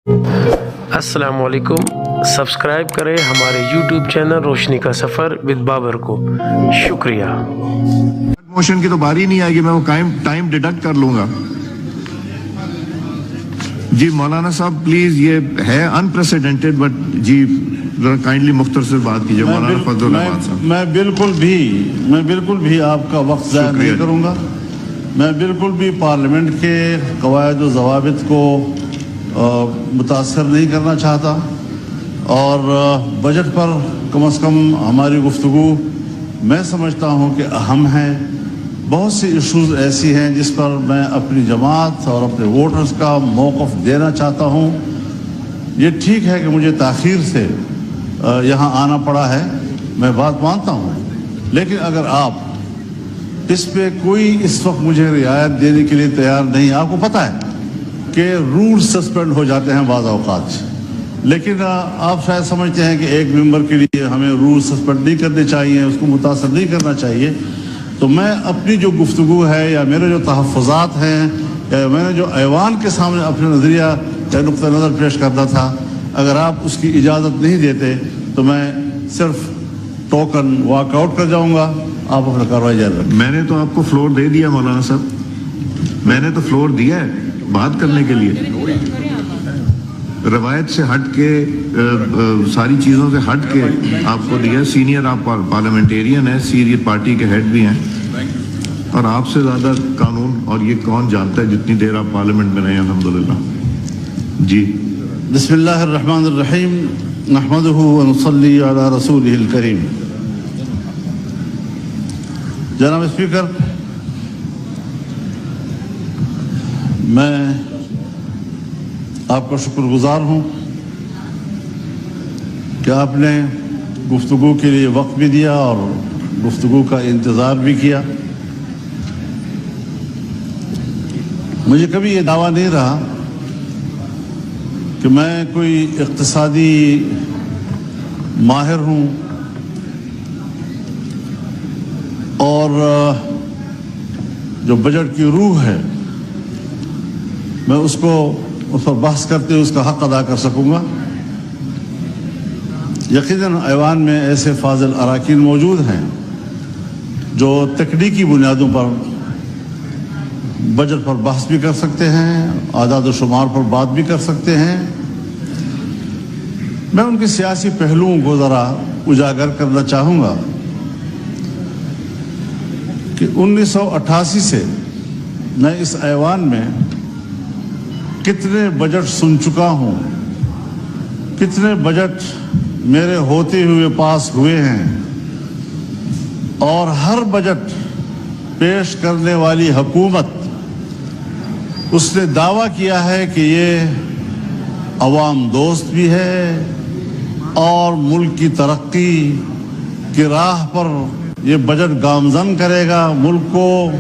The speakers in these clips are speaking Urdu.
السلام علیکم، سبسکرائب کریں ہمارے YouTube چینل روشنی کا سفر ود بابر کو۔ شکریہ۔ موشن کی تو باری نہیں آئے گی، میں وہ ٹائم ڈیڈکٹ کر لوں گا۔ جی مولانا صاحب پلیز، یہ ہے انپریسیڈنٹڈ، بٹ جی ذرا کائنڈلی مختصر بات کیجیے مولانا فضل الرحمان صاحب۔ میں بالکل بھی آپ کا وقت ضائع نہیں کروں گا۔ میں بالکل بھی پارلیمنٹ کے قواعد و ضوابط کو متاثر نہیں کرنا چاہتا، اور بجٹ پر کم از کم ہماری گفتگو میں سمجھتا ہوں کہ اہم ہے۔ بہت سی ایشوز ایسی ہیں جس پر میں اپنی جماعت اور اپنے ووٹرز کا موقف دینا چاہتا ہوں۔ یہ ٹھیک ہے کہ مجھے تاخیر سے یہاں آنا پڑا ہے، میں بات مانتا ہوں، لیکن اگر آپ اس پہ کوئی اس وقت مجھے رعایت دینے کے لیے تیار نہیں، آپ کو پتہ ہے کہ رول سسپینڈ ہو جاتے ہیں بعض اوقات، لیکن آپ شاید سمجھتے ہیں کہ ایک ممبر کے لیے ہمیں رول سسپینڈ نہیں کرنے چاہیے، اس کو متاثر نہیں کرنا چاہیے۔ تو میں اپنی جو گفتگو ہے یا میرے جو تحفظات ہیں یا میں نے جو ایوان کے سامنے اپنے نظریہ یا نقطہ نظر پیش کرنا تھا، اگر آپ اس کی اجازت نہیں دیتے تو میں صرف ٹوکن واک آؤٹ کر جاؤں گا۔ آپ اپنا کارروائی جاری رکھیں۔ میں نے تو آپ کو فلور دے دیا مولانا صاحب، میں نے تو فلور دیا ہے بات کرنے کے لیے، روایت سے ہٹ کے ساری چیزوں سے ہٹ کے آپ کو دیا۔ سینئر آپ پارلیمنٹیرین ہیں، سینئر پارٹی کے ہیڈ بھی ہیں، اور آپ سے زیادہ قانون اور یہ کون جانتا ہے جتنی دیر آپ پارلیمنٹ میں رہے ہیں الحمدللہ۔ جی بسم اللہ الرحمن الرحیم، نحمدہ ونصلی علی رسولہ الکریم۔ جناب اسپیکر، میں آپ کا شکر گزار ہوں کہ آپ نے گفتگو کے لیے وقت بھی دیا اور گفتگو کا انتظار بھی کیا۔ مجھے کبھی یہ دعویٰ نہیں رہا کہ میں کوئی اقتصادی ماہر ہوں اور جو بجٹ کی روح ہے میں اس پر بحث کرتے ہوئے اس کا حق ادا کر سکوں گا۔ یقیناً ایوان میں ایسے فاضل اراکین موجود ہیں جو تکنیکی بنیادوں پر بجٹ پر بحث بھی کر سکتے ہیں، اعداد و شمار پر بات بھی کر سکتے ہیں۔ میں ان کے سیاسی پہلوؤں کو ذرا اجاگر کرنا چاہوں گا کہ 1988 سے میں اس ایوان میں کتنے بجٹ سن چکا ہوں، کتنے بجٹ میرے ہوتے ہوئے پاس ہوئے ہیں، اور ہر بجٹ پیش کرنے والی حکومت اس نے دعویٰ کیا ہے کہ یہ عوام دوست بھی ہے اور ملک کی ترقی کی راہ پر یہ بجٹ گامزن کرے گا ملک کو۔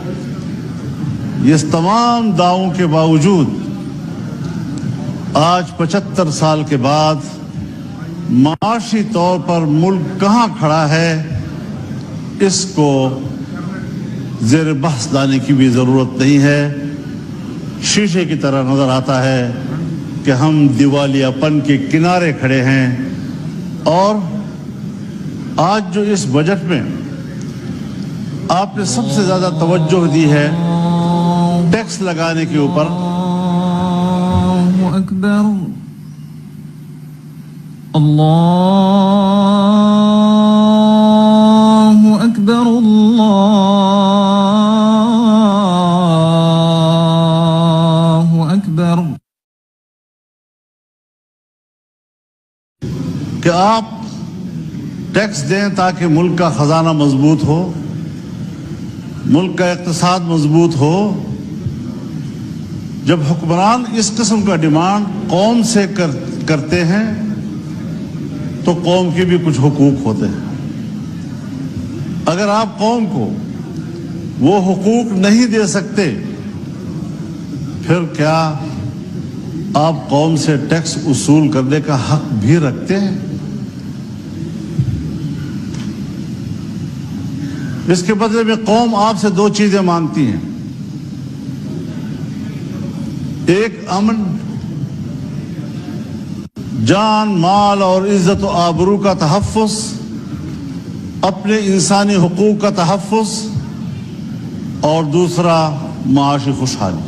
اس تمام دعووں کے باوجود آج 75 سال کے بعد معاشی طور پر ملک کہاں کھڑا ہے، اس کو زیر بحث لانے کی بھی ضرورت نہیں ہے۔ شیشے کی طرح نظر آتا ہے کہ ہم دیوالیہ پن کے کنارے کھڑے ہیں، اور آج جو اس بجٹ میں آپ نے سب سے زیادہ توجہ دی ہے ٹیکس لگانے کے اوپر، اللہ اکبر، اللہ اکبر، اللہ اکبر، کہ آپ ٹیکس دیں تاکہ ملک کا خزانہ مضبوط ہو، ملک کا اقتصاد مضبوط ہو۔ جب حکمران اس قسم کا ڈیمانڈ قوم سے کرتے ہیں تو قوم کے بھی کچھ حقوق ہوتے ہیں۔ اگر آپ قوم کو وہ حقوق نہیں دے سکتے، پھر کیا آپ قوم سے ٹیکس وصول کرنے کا حق بھی رکھتے ہیں؟ اس کے بدلے میں قوم آپ سے دو چیزیں مانگتی ہیں، ایک امن جان مال اور عزت و آبرو کا تحفظ، اپنے انسانی حقوق کا تحفظ، اور دوسرا معاشی خوشحالی۔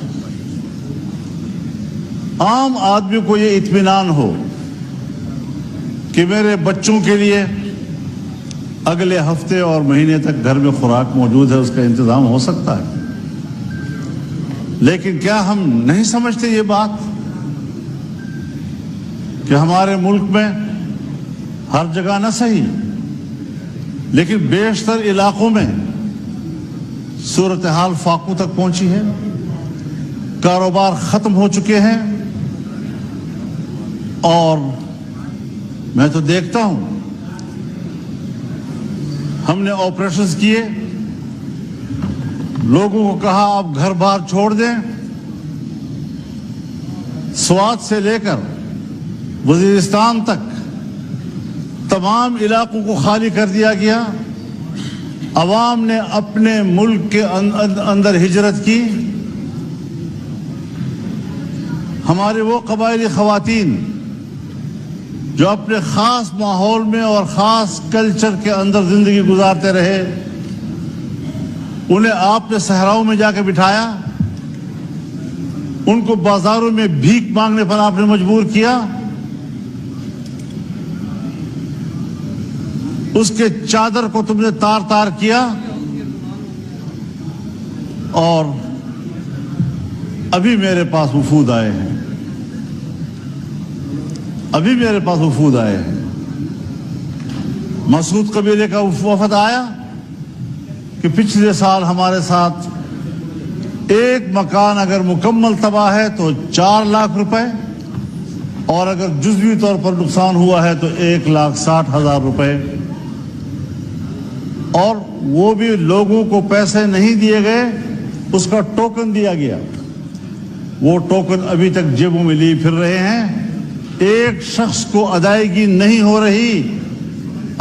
عام آدمی کو یہ اطمینان ہو کہ میرے بچوں کے لیے اگلے ہفتے اور مہینے تک گھر میں خوراک موجود ہے، اس کا انتظام ہو سکتا ہے۔ لیکن کیا ہم نہیں سمجھتے یہ بات کہ ہمارے ملک میں ہر جگہ نہ صحیح لیکن بیشتر علاقوں میں صورتحال فاقوں تک پہنچی ہے، کاروبار ختم ہو چکے ہیں، اور میں تو دیکھتا ہوں ہم نے آپریشنز کیے، لوگوں کو کہا آپ گھر بار چھوڑ دیں، سوات سے لے کر وزیرستان تک تمام علاقوں کو خالی کر دیا گیا، عوام نے اپنے ملک کے اندر ہجرت کی۔ ہمارے وہ قبائلی خواتین جو اپنے خاص ماحول میں اور خاص کلچر کے اندر زندگی گزارتے رہے، انہیں آپ نے صحراؤں میں جا کے بٹھایا، ان کو بازاروں میں بھیک مانگنے پر آپ نے مجبور کیا، اس کے چادر کو تم نے تار تار کیا، اور ابھی میرے پاس وفود آئے ہیں، ابھی میرے پاس وفود آئے ہیں۔ مسعود قبیلے کا وفد آیا کہ پچھلے سال ہمارے ساتھ ایک مکان اگر مکمل تباہ ہے تو 4 لاکھ روپے، اور اگر جزوی طور پر نقصان ہوا ہے تو 1,60,000 روپے، اور وہ بھی لوگوں کو پیسے نہیں دیے گئے، اس کا ٹوکن دیا گیا، وہ ٹوکن ابھی تک جیبوں میں لیے پھر رہے ہیں، ایک شخص کو ادائیگی نہیں ہو رہی۔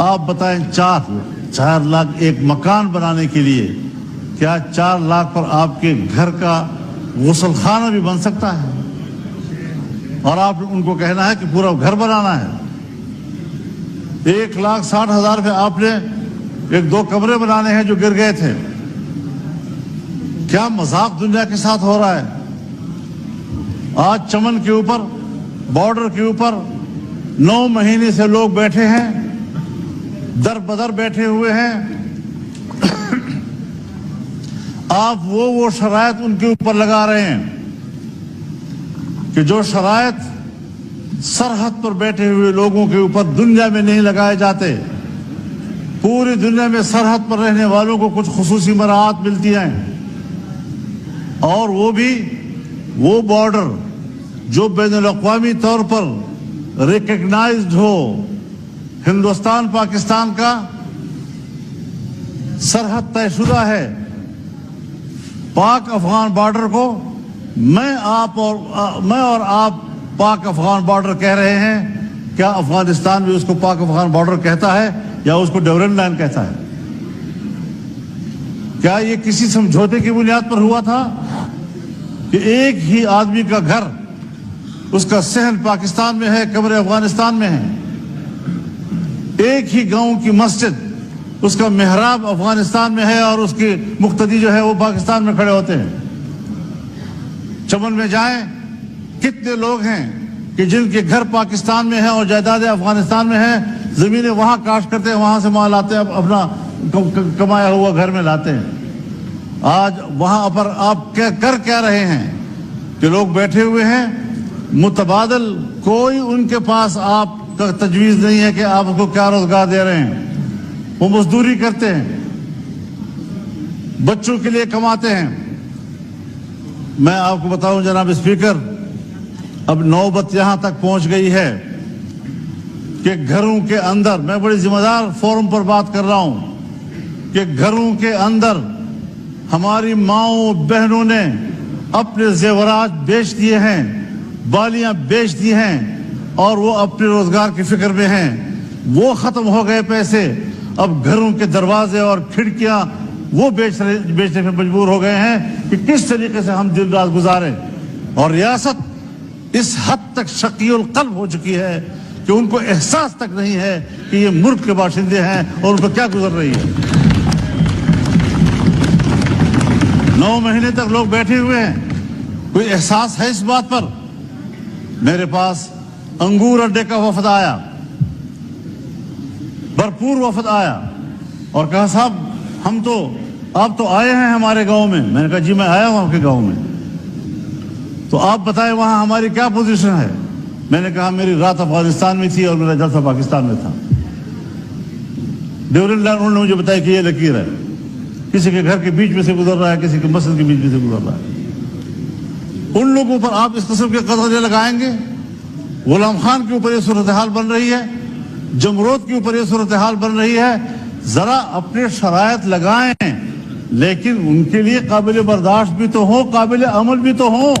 آپ بتائیں 4 لاکھ ایک مکان بنانے کے لیے، کیا 4 لاکھ پر آپ کے گھر کا غسل خانہ بھی بن سکتا ہے؟ اور آپ ان کو کہنا ہے کہ پورا گھر بنانا ہے۔ 1,60,000 پہ آپ نے 1-2 کمرے بنانے ہیں جو گر گئے تھے۔ کیا مذاق دنیا کے ساتھ ہو رہا ہے؟ آج چمن کے اوپر، بارڈر کے اوپر 9 مہینے سے لوگ بیٹھے ہیں، در بدر بیٹھے ہوئے ہیں، آپ وہ شرائط ان کے اوپر لگا رہے ہیں کہ جو شرائط سرحد پر بیٹھے ہوئے لوگوں کے اوپر دنیا میں نہیں لگائے جاتے۔ پوری دنیا میں سرحد پر رہنے والوں کو کچھ خصوصی مراعات ملتی ہیں، اور وہ بھی وہ بارڈر جو بین الاقوامی طور پر ریکگنائزڈ ہو۔ ہندوستان پاکستان کا سرحد طے شدہ ہے، پاک افغان بارڈر کو میں اور آپ پاک افغان بارڈر کہہ رہے ہیں۔ کیا افغانستان بھی اس کو پاک افغان بارڈر کہتا ہے یا اس کو ڈیورنٹ لائن کہتا ہے؟ کیا یہ کسی سمجھوتے کی بنیاد پر ہوا تھا کہ ایک ہی آدمی کا گھر، اس کا صحن پاکستان میں ہے، کمرے افغانستان میں ہیں، ایک ہی گاؤں کی مسجد، اس کا محراب افغانستان میں ہے اور اس کی مقتدی جو ہے وہ پاکستان میں کھڑے ہوتے ہیں؟ چمن میں جائیں، کتنے لوگ ہیں کہ جن کے گھر پاکستان میں ہیں اور جائیدادیں افغانستان میں ہیں، زمینیں وہاں کاشت کرتے ہیں، وہاں سے مال لاتے ہیں، اپنا کمایا ہوا گھر میں لاتے ہیں۔ آج وہاں پر آپ کر کیا رہے ہیں کہ لوگ بیٹھے ہوئے ہیں، متبادل کوئی ان کے پاس آپ کا تجویز نہیں ہے کہ آپ کو کیا روزگار دے رہے ہیں۔ وہ مزدوری کرتے ہیں، بچوں کے لیے کماتے ہیں۔ میں آپ کو بتاؤں جناب اسپیکر، اب نوبت یہاں تک پہنچ گئی ہے کہ گھروں کے اندر، میں بڑی ذمہ دار فورم پر بات کر رہا ہوں، کہ گھروں کے اندر ہماری ماؤں بہنوں نے اپنے زیورات بیچ دیے ہیں، بالیاں بیچ دی ہیں، اور وہ اپنے روزگار کی فکر میں ہیں۔ وہ ختم ہو گئے پیسے، اب گھروں کے دروازے اور کھڑکیاں وہ بیچنے پہ مجبور ہو گئے ہیں کہ کس طریقے سے ہم دن رات گزاریں۔ اور ریاست اس حد تک شقی القلب ہو چکی ہے کہ ان کو احساس تک نہیں ہے کہ یہ ملک کے باشندے ہیں اور ان کو کیا گزر رہی ہے. 9 مہینے تک لوگ بیٹھے ہوئے ہیں, کوئی احساس ہے اس بات پر؟ میرے پاس انگور اڈے کا وفد آیا, بھرپور وفد آیا اور کہا صاحب آپ تو آئے ہیں ہمارے گاؤں میں. میں نے کہا جی میں آیا ہوں آپ کے گاؤں میں, تو آپ بتائیں وہاں ہماری کیا پوزیشن ہے. میں نے کہا میری رات افغانستان میں تھی اور میرا جلسہ پاکستان میں تھا. ڈیورنڈ لائن انہوں نے مجھے بتایا کہ یہ لکیر ہے, کسی کے گھر کے بیچ میں سے گزر رہا ہے, کسی کے مسجد کے بیچ میں سے گزر رہا ہے. ان لوگوں پر آپ اس قسم کے قدرے لگائیں گے؟ غلام خان کے اوپر یہ صورتحال بن رہی ہے, جمرود کے اوپر یہ صورتحال بن رہی ہے. ذرا اپنے شرائط لگائیں, لیکن ان کے لیے قابل برداشت بھی تو ہوں, قابل عمل بھی تو ہوں.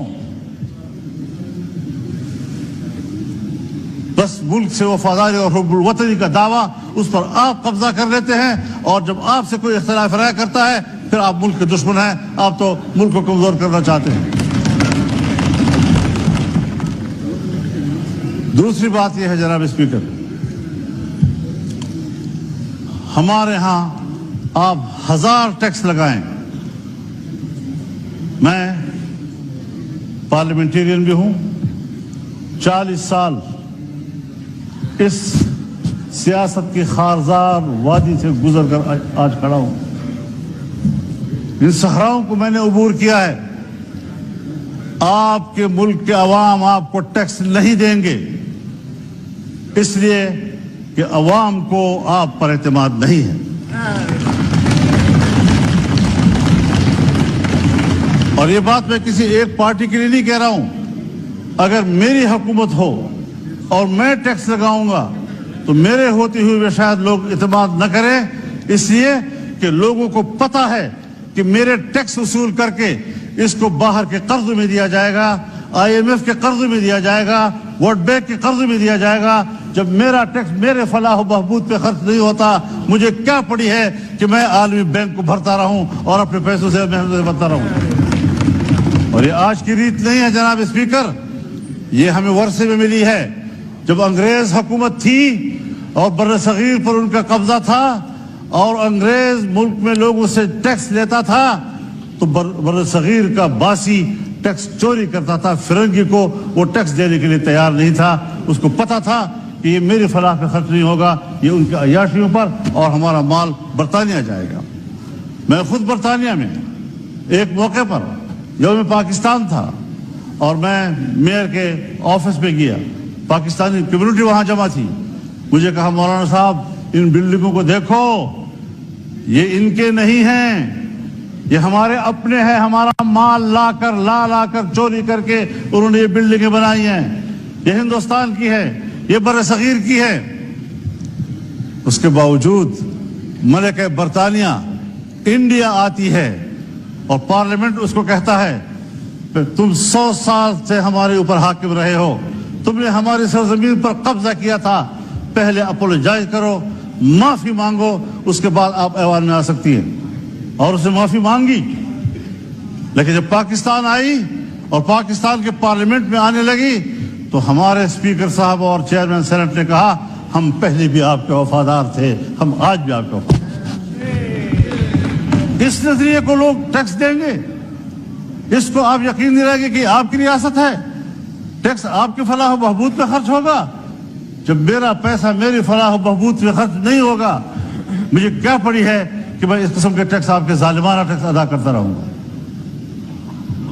بس ملک سے وفاداری اور حب الوطنی کا دعویٰ, اس پر آپ قبضہ کر لیتے ہیں, اور جب آپ سے کوئی اختلاف رائے کرتا ہے پھر آپ ملک کے دشمن ہیں, آپ تو ملک کو کمزور کرنا چاہتے ہیں. دوسری بات یہ ہے جناب اسپیکر, ہمارے ہاں آپ 1000 ٹیکس لگائیں, میں پارلیمنٹیرین بھی ہوں, 40 سال اس سیاست کی خارزار وادی سے گزر کر آج کھڑا ہوں. ان صحراؤں کو میں نے عبور کیا ہے. آپ کے ملک کے عوام آپ کو ٹیکس نہیں دیں گے, اس لیے کہ عوام کو آپ پر اعتماد نہیں ہے. اور یہ بات میں کسی ایک پارٹی کے لیے نہیں کہہ رہا ہوں. اگر میری حکومت ہو اور میں ٹیکس لگاؤں گا تو میرے ہوتے ہوئے شاید لوگ اعتماد نہ کریں, اس لیے کہ لوگوں کو پتا ہے کہ میرے ٹیکس وصول کر کے اس کو باہر کے قرض میں دیا جائے گا, IMF کے قرض میں دیا جائے گا, ورلڈ بینک کے قرض میں دیا جائے گا. جب میرا ٹیکس میرے فلاح و بہبود پہ خرچ نہیں ہوتا, مجھے کیا پڑی ہے کہ میں عالمی بینک کو بھرتا رہوں اور اپنے پیسوں سے محنت سے بھرتا رہوں. اور یہ آج کی ریت نہیں ہے جناب اسپیکر, یہ ہمیں ورثے میں ملی ہے. جب انگریز حکومت تھی اور بر صغیر پر ان کا قبضہ تھا اور انگریز ملک میں لوگوں سے ٹیکس لیتا تھا تو بر صغیر کا باسی ٹیکس چوری کرتا تھا. فرنگی کو وہ ٹیکس دینے کے لیے تیار نہیں تھا, اس کو پتا تھا کہ یہ میری فلاح پہ خرچ نہیں ہوگا, یہ ان کے عیاشیوں پر, اور ہمارا مال برطانیہ جائے گا. میں خود برطانیہ میں ایک موقع پر یوم پاکستان تھا اور میں میئر کے آفس میں گیا, پاکستانی کمیونٹی وہاں جمع تھی. مجھے کہا مولانا صاحب ان بلڈنگوں کو دیکھو, یہ ان کے نہیں ہیں, یہ ہمارے اپنے ہیں. ہمارا مال لا کر چوری کر کے انہوں نے یہ بلڈنگیں بنائی ہیں. یہ ہندوستان کی ہے, یہ بر صغیر کی ہے. اس کے باوجود ملکہ برطانیہ انڈیا آتی ہے اور پارلیمنٹ اس کو کہتا ہے تم 100 سال سے ہمارے اوپر حاکم رہے ہو, تم نے ہماری سرزمین پر قبضہ کیا تھا, پہلے اپولوجائز کرو, معافی مانگو, اس کے بعد آپ ایوان میں آ سکتی ہیں. اور اس نے معافی مانگی. لیکن جب پاکستان آئی اور پاکستان کے پارلیمنٹ میں آنے لگی تو ہمارے اسپیکر صاحب اور چیئرمین سینٹ نے کہا ہم پہلے بھی آپ کے وفادار تھے, ہم آج بھی آپ کے وفادار. اس نظریے کو لوگ ٹیکس دیں گے, اس کو آپ یقین نہیں رہے گی کہ آپ کی ریاست ہے, ٹیکس آپ کی فلاح و بہبود پہ خرچ ہوگا. جب میرا پیسہ میری فلاح و بہبود پہ خرچ نہیں ہوگا, مجھے کیا پڑی ہے کہ میں اس قسم کے ٹیکس, آپ کے ظالمانہ ٹیکس ادا کرتا رہوں گا.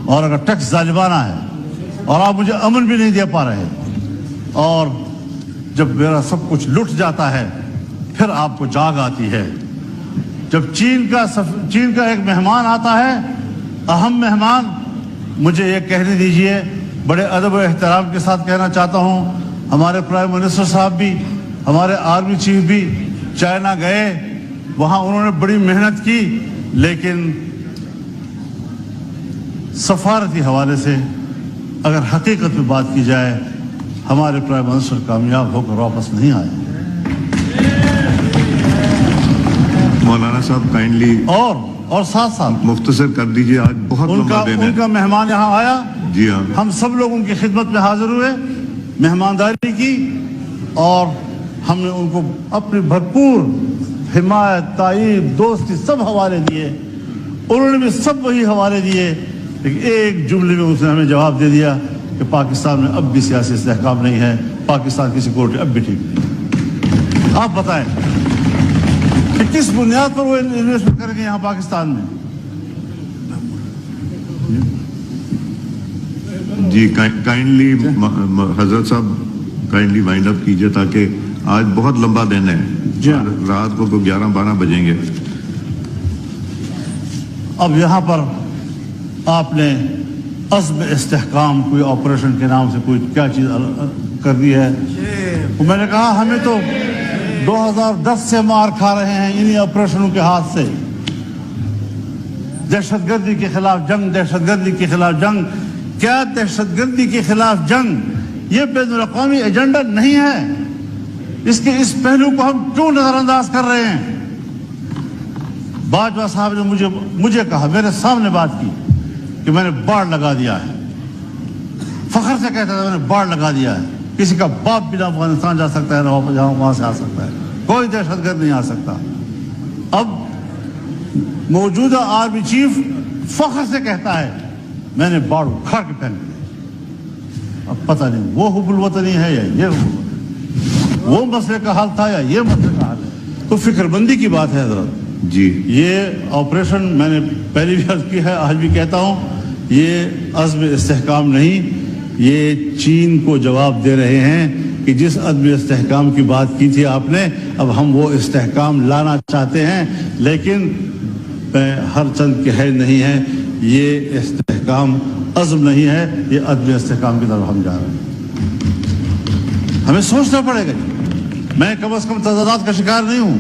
اور اگر ٹیکس ظالمانہ ہے اور آپ مجھے امن بھی نہیں دے پا رہے, اور جب میرا سب کچھ لٹ جاتا ہے پھر آپ کو جاگ آتی ہے. جب چین کا ایک مہمان آتا ہے, اہم مہمان, مجھے یہ کہنے دیجئے, بڑے ادب و احترام کے ساتھ کہنا چاہتا ہوں, ہمارے پرائم منسٹر صاحب بھی, ہمارے آرمی چیف بھی چائنا گئے, وہاں انہوں نے بڑی محنت کی, لیکن سفارتی حوالے سے اگر حقیقت میں بات کی جائے ہمارے پرائم منسٹر کامیاب ہو کر واپس نہیں آئے. مولانا صاحب کائنڈلی اور ساتھ ساتھ مختصر کر دیجئے, آج بہت لمبا دن ہے. ان کا مہمان یہاں آیا جی ہاں ہم سب لوگ ان کی خدمت میں حاضر ہوئے, مہمانداری کی, اور ہم نے ان کو اپنی بھرپور حمایت, تائید, دوستی سب حوالے دیے. انہوں نے بھی سب وہی حوالے دیے, لیکن ایک جملے میں اس نے ہمیں جواب دے دیا کہ پاکستان میں اب بھی سیاسی استحکام نہیں ہے, پاکستان کی سیکورٹی اب بھی ٹھیک نہیں. آپ بتائیں کہ کس بنیاد پر وہ انویسٹمنٹ کریں گے یہاں پاکستان میں؟ جی کائنڈلی حضرت صاحب کائنڈلی وائنڈ اپ کیجئے, تاکہ آج بہت لمبا دن ہے. جی رات کو 11-12 بجیں گے. اب یہاں پر آپ نے عزم استحکام کوئی آپریشن کے نام سے کوئی کیا چیز کر دی ہے. میں نے کہا ہمیں تو 2010 سے مار کھا رہے ہیں انہی آپریشنوں کے ہاتھ سے. دہشت گردی کے خلاف جنگ, دہشت گردی کے خلاف جنگ. کیا دہشت گردی کے خلاف جنگ یہ بین الاقوامی ایجنڈا نہیں ہے؟ اس کے اس پہلو کو ہم کیوں نظر انداز کر رہے ہیں؟ باجوہ صاحب نے مجھے کہا, میرے سامنے بات کی کہ میں نے باڑ لگا دیا ہے. فخر سے کہتا تھا میں نے باڑ لگا دیا ہے. کسی کا باپ بھی نہ افغانستان جا سکتا ہے, نہ وہاں سے آ سکتا ہے, کوئی دہشت گرد نہیں آ سکتا. اب موجودہ آرمی چیف فخر سے کہتا ہے میں نے باڑ اکھاڑ کے پھینک دیا. اب پتہ نہیں وہ حب الوطنی ہے یا یہ حب الوطنی, وہ مسئلے کا حل تھا یا یہ مسئلے کا حل ہے. تو فکر بندی کی بات ہے حضرت. جی یہ آپریشن میں نے پہلے بھی عرض کی ہے, آج بھی کہتا ہوں, یہ عزم استحکام نہیں, یہ چین کو جواب دے رہے ہیں کہ جس عزم استحکام کی بات کی تھی آپ نے, اب ہم وہ استحکام لانا چاہتے ہیں, لیکن ہر چند کے ہے نہیں ہے. یہ استحکام عزم نہیں ہے, یہ عزم استحکام کی طرف ہم جا رہے ہیں. ہمیں سوچنا پڑے گا. میں کم از کم تضادات کا شکار نہیں ہوں,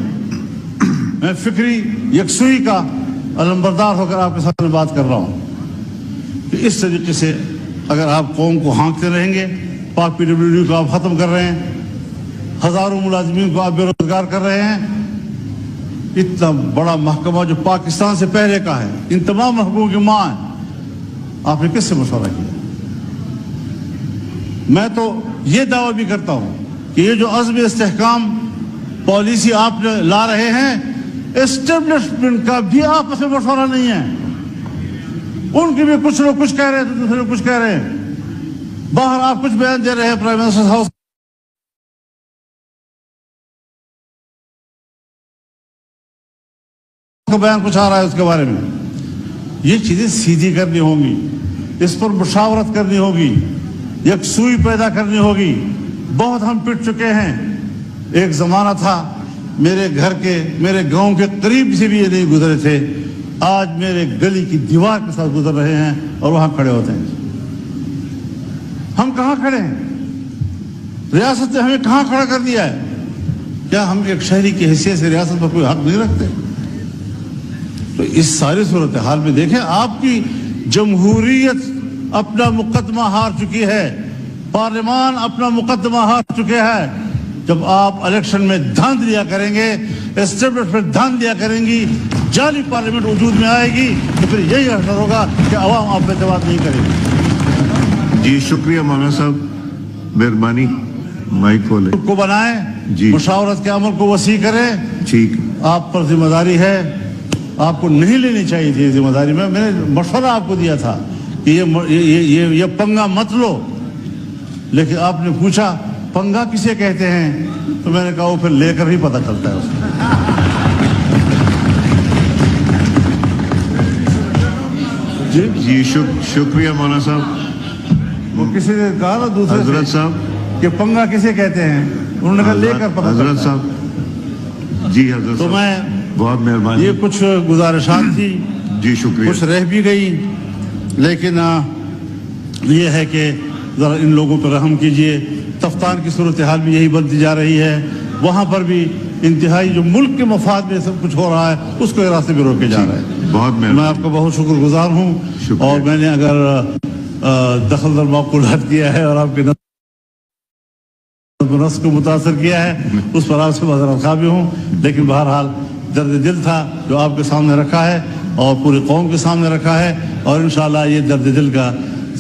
میں فکری یکسوئی کا علمبردار ہو کر آپ کے سامنے بات کر رہا ہوں کہ اس طریقے سے اگر آپ قوم کو ہانکتے رہیں گے, پاک پی ڈبلیو ڈی کو آپ ختم کر رہے ہیں, ہزاروں ملازمین کو آپ بے روزگار کر رہے ہیں, اتنا بڑا محکمہ جو پاکستان سے پہلے کا ہے, ان تمام محکموں کی ماں ہے, آپ نے کس سے مشورہ کیا؟ میں تو یہ دعویٰ بھی کرتا ہوں کہ یہ جو عزم استحکام پالیسی آپ لا رہے ہیں, اسٹیبلشمنٹ کا بھی آپس میں مشورہ نہیں ہے. ان کی بھی کچھ لوگ کچھ کہہ رہے ہیں تو دوسرے لوگ کچھ کہہ رہے ہیں. باہر آپ کچھ بیان دے رہے ہیں, پرائم منسٹر ہاؤس کا بیان کچھ آ رہا ہے اس کے بارے میں. یہ چیزیں سیدھی کرنی ہوں گی, اس پر مشاورت کرنی ہوگی, یکسوئی پیدا کرنی ہوگی. بہت ہم پٹ چکے ہیں. ایک زمانہ تھا میرے گھر کے, میرے گاؤں کے قریب سے بھی یہ نہیں گزرے تھے, آج میرے گلی کی دیوار کے ساتھ گزر رہے ہیں اور وہاں کھڑے ہوتے ہیں. ہم کہاں کھڑے ہیں؟ ریاست نے ہمیں کہاں کھڑا کر دیا ہے؟ کیا ہم ایک شہری کی حیثیت سے ریاست پر کوئی حق نہیں رکھتے؟ تو اس ساری صورتحال میں دیکھیں, آپ کی جمہوریت اپنا مقدمہ ہار چکی ہے, پارلیمان اپنا مقدمہ ہار چکے ہیں. جب آپ الیکشن میں دھاند لیا کریں گے, اسٹیبلشمنٹ میں دھاند لیا کریں گی, جعلی پارلیمنٹ وجود میں آئے گی, تو پھر یہی اثر ہوگا کہ عوام آپ پہ اعتماد نہیں کرے گی. جی شکریہ مولانا صاحب, مہربانی مائک کھولیں. کو بنائیں, جی مشاورت کے عمل کو وسیع کریں. ٹھیک, آپ پر ذمہ داری ہے, آپ کو نہیں لینی چاہیے تھی ذمہ داری. میں نے مشورہ آپ کو دیا تھا کہ یہ پنگا مت لو, لیکن آپ نے پوچھا پنگا کسے کہتے ہیں, تو میں نے کہا وہ پھر لے کر ہی پتہ چلتا ہے اس کو. جی شکریہ مولانا صاحب. وہ کسی نے کہا نا دوسرے حضرت سے صاحب کہ پنگا کسے کہتے ہیں, انہوں نے کہا لے کر پتہ حضرت چلتا ہے. صاحب جی حضرت تو صاحب میں بہت مہربانی. یہ کچھ گزارشات تھی, جی شکریہ. کچھ رہ بھی گئی, لیکن یہ ہے کہ ذرا ان لوگوں پر رحم کیجئے. تفتان کی صورتحال بھی یہی بنتی جا رہی ہے, وہاں پر بھی انتہائی جو ملک کے مفاد میں سب کچھ ہو رہا ہے اس کو راستے میں روکے جا رہے ہیں. بہت میں مہربانی. آپ کا بہت شکر گزار ہوں, اور میں نے اگر دخل در معقولات کیا ہے اور آپ کے نفس کو متاثر کیا ہے, اس پر آپ سے معذرت خواہ بھی ہوں. لیکن بہرحال درد دل تھا جو آپ کے سامنے رکھا ہے اور پوری قوم کے سامنے رکھا ہے, اور انشاءاللہ یہ درد دل کا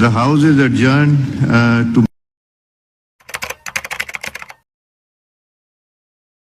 The house is adjourned to